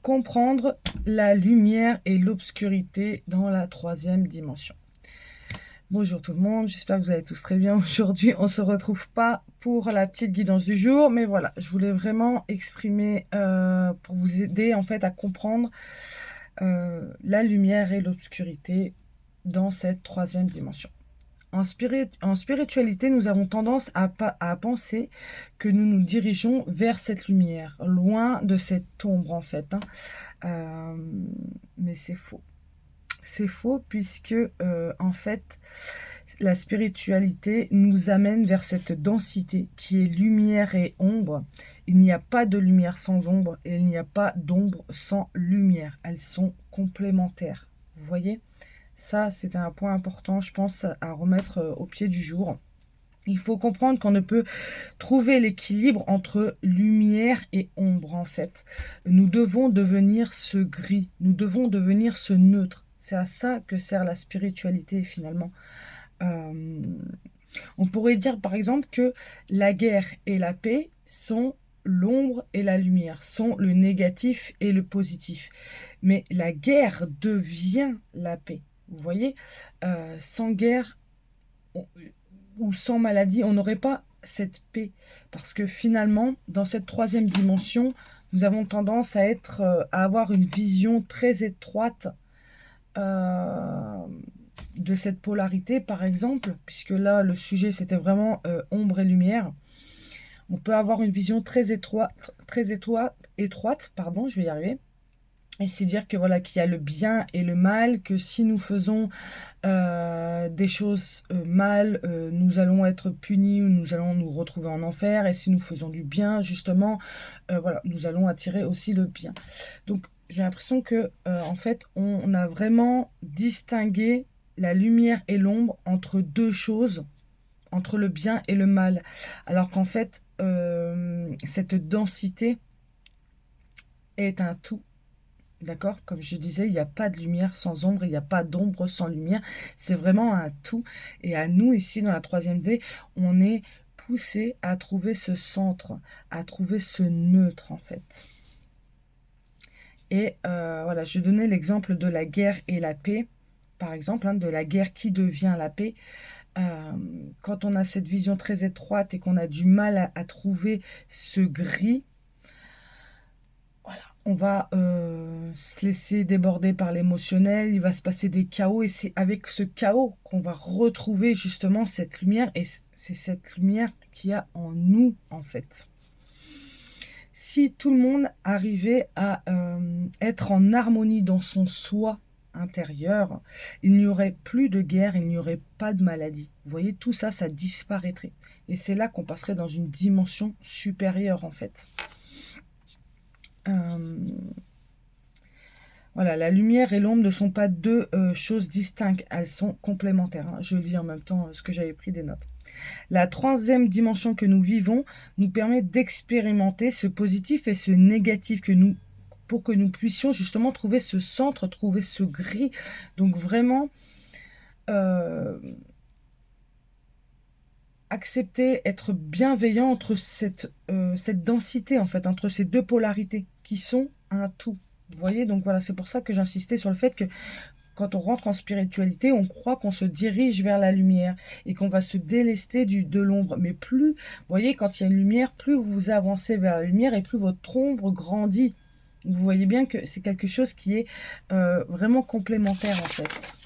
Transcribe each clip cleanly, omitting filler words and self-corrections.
comprendre la lumière et l'obscurité dans la troisième dimension. Bonjour tout le monde, j'espère que vous allez tous très bien. Aujourd'hui, on se retrouve pas pour la petite guidance du jour, mais voilà, je voulais vraiment exprimer pour vous aider en fait à comprendre la lumière et l'obscurité dans cette troisième dimension. En spiritualité, nous avons tendance à penser que nous nous dirigeons vers cette lumière, loin de cette ombre en fait. Mais c'est faux. C'est faux puisque en fait, la spiritualité nous amène vers cette densité qui est lumière et ombre. Il n'y a pas de lumière sans ombre et il n'y a pas d'ombre sans lumière. Elles sont complémentaires. Vous voyez ? Ça, c'est un point important, je pense, à remettre au pied du jour. Il faut comprendre qu'on ne peut trouver l'équilibre entre lumière et ombre, en fait. Nous devons devenir ce gris, nous devons devenir ce neutre. C'est à ça que sert la spiritualité, finalement. On pourrait dire, par exemple, que la guerre et la paix sont l'ombre et la lumière, sont le négatif et le positif. Mais la guerre devient la paix. Vous voyez, sans guerre ou sans maladie, on n'aurait pas cette paix. Parce que finalement, dans cette troisième dimension, nous avons tendance à avoir une vision très étroite de cette polarité, par exemple, puisque là, le sujet, c'était vraiment ombre et lumière. On peut avoir une vision très étroite, pardon, je vais y arriver. Et c'est dire que voilà, qu'il y a le bien et le mal, que si nous faisons des choses mal, nous allons être punis ou nous allons nous retrouver en enfer. Et si nous faisons du bien, justement, voilà, nous allons attirer aussi le bien. Donc, j'ai l'impression que en fait, on a vraiment distingué la lumière et l'ombre entre deux choses, entre le bien et le mal. Alors qu'en fait, cette densité est un tout. D'accord? Comme je disais, il n'y a pas de lumière sans ombre, il n'y a pas d'ombre sans lumière. C'est vraiment un tout. Et à nous, ici, dans la 3e D, on est poussé à trouver ce centre, à trouver ce neutre, en fait. Et voilà, je donnais l'exemple de la guerre et la paix, par exemple, de la guerre qui devient la paix. Quand on a cette vision très étroite et qu'on a du mal à trouver ce gris, voilà, on va se laisser déborder par l'émotionnel, il va se passer des chaos et c'est avec ce chaos qu'on va retrouver justement cette lumière et c'est cette lumière qu'il y a en nous en fait. Si tout le monde arrivait à être en harmonie dans son soi intérieur, il n'y aurait plus de guerre, il n'y aurait pas de maladie. Vous voyez, tout ça, ça disparaîtrait. Et c'est là qu'on passerait dans une dimension supérieure en fait. Voilà, la lumière et l'ombre ne sont pas deux choses distinctes, elles sont complémentaires. Je lis en même temps ce que j'avais pris des notes. La 3e dimension que nous vivons nous permet d'expérimenter ce positif et ce négatif pour que nous puissions justement trouver ce centre, trouver ce gris. Donc vraiment, accepter, être bienveillant entre cette densité en fait, entre ces deux polarités qui sont un tout. Vous voyez, donc voilà, c'est pour ça que j'insistais sur le fait que quand on rentre en spiritualité, on croit qu'on se dirige vers la lumière et qu'on va se délester de l'ombre. Mais plus, vous voyez, quand il y a une lumière, plus vous avancez vers la lumière et plus votre ombre grandit. Vous voyez bien que c'est quelque chose qui est vraiment complémentaire en fait.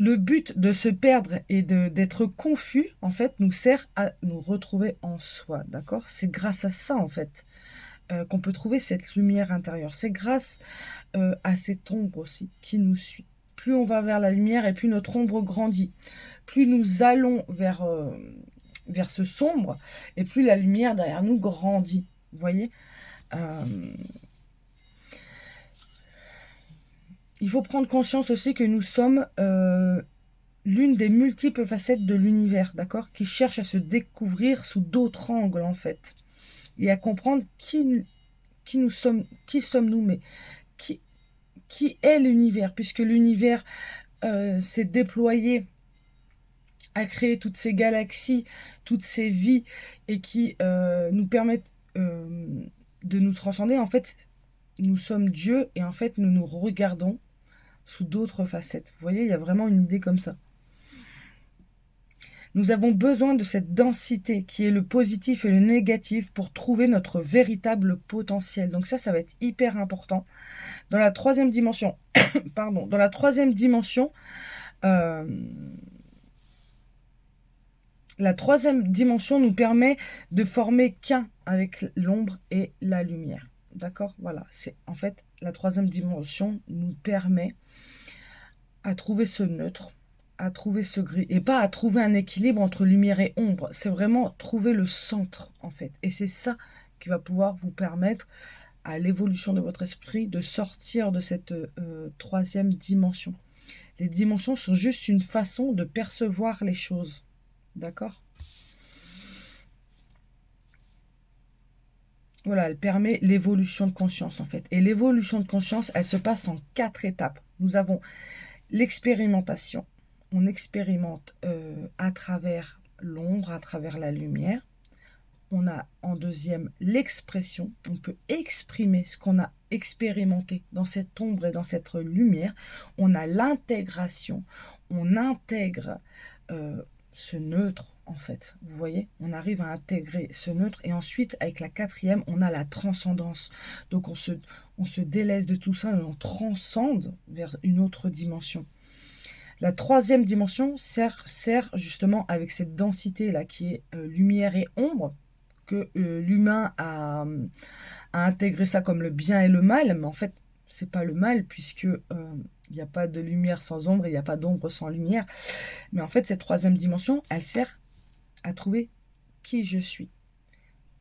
Le but de se perdre et d'être confus, en fait, nous sert à nous retrouver en soi, d'accord? C'est grâce à ça, en fait, qu'on peut trouver cette lumière intérieure. C'est grâce à cette ombre aussi qui nous suit. Plus on va vers la lumière et plus notre ombre grandit. Plus nous allons vers ce sombre et plus la lumière derrière nous grandit. Vous voyez ? Il faut prendre conscience aussi que nous sommes l'une des multiples facettes de l'univers, d'accord, qui cherche à se découvrir sous d'autres angles, en fait, et à comprendre qui nous sommes, qui sommes-nous, mais qui est l'univers, puisque l'univers s'est déployé à créer toutes ces galaxies, toutes ces vies, et qui nous permettent nous transcender. En fait, nous sommes Dieu et en fait, nous nous regardons sous d'autres facettes. Vous voyez, il y a vraiment une idée comme ça. Nous avons besoin de cette densité qui est le positif et le négatif pour trouver notre véritable potentiel. Donc ça va être hyper important. Dans la troisième dimension, pardon, dans la troisième dimension, la troisième dimension nous permet de former qu'un avec l'ombre et la lumière. D'accord? Voilà, c'est en fait la troisième dimension nous permet à trouver ce neutre, à trouver ce gris, et pas à trouver un équilibre entre lumière et ombre. C'est vraiment trouver le centre, en fait. Et c'est ça qui va pouvoir vous permettre, à l'évolution de votre esprit, de sortir de cette troisième dimension. Les dimensions sont juste une façon de percevoir les choses. D'accord? Voilà, elle permet l'évolution de conscience, en fait. Et l'évolution de conscience, elle se passe en 4 étapes. Nous avons l'expérimentation. On expérimente à travers l'ombre, à travers la lumière. On a en deuxième l'expression. On peut exprimer ce qu'on a expérimenté dans cette ombre et dans cette lumière. On a l'intégration. On intègre ce neutre, en fait. Vous voyez, on arrive à intégrer ce neutre. Et ensuite, avec la quatrième, on a la transcendance. Donc, on se délaisse de tout ça et on transcende vers une autre dimension. La troisième dimension sert justement avec cette densité-là qui est lumière et ombre, que l'humain a intégré ça comme le bien et le mal, mais en fait, c'est pas le mal puisque il n'y a pas de lumière sans ombre et il n'y a pas d'ombre sans lumière. Mais en fait, cette troisième dimension, elle sert à trouver qui je suis,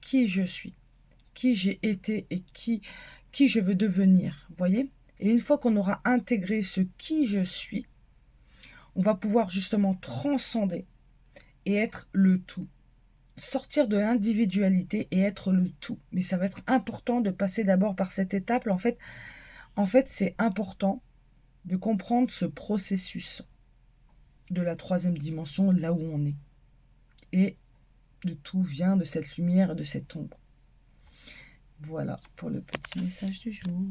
qui j'ai été et qui je veux devenir, vous voyez? Et une fois qu'on aura intégré ce qui je suis, on va pouvoir justement transcender et être le tout. Sortir de l'individualité et être le tout. Mais ça va être important de passer d'abord par cette étape. En fait, c'est important de comprendre ce processus de la troisième dimension, là où on est. Et le tout vient de cette lumière et de cette ombre. Voilà pour le petit message du jour.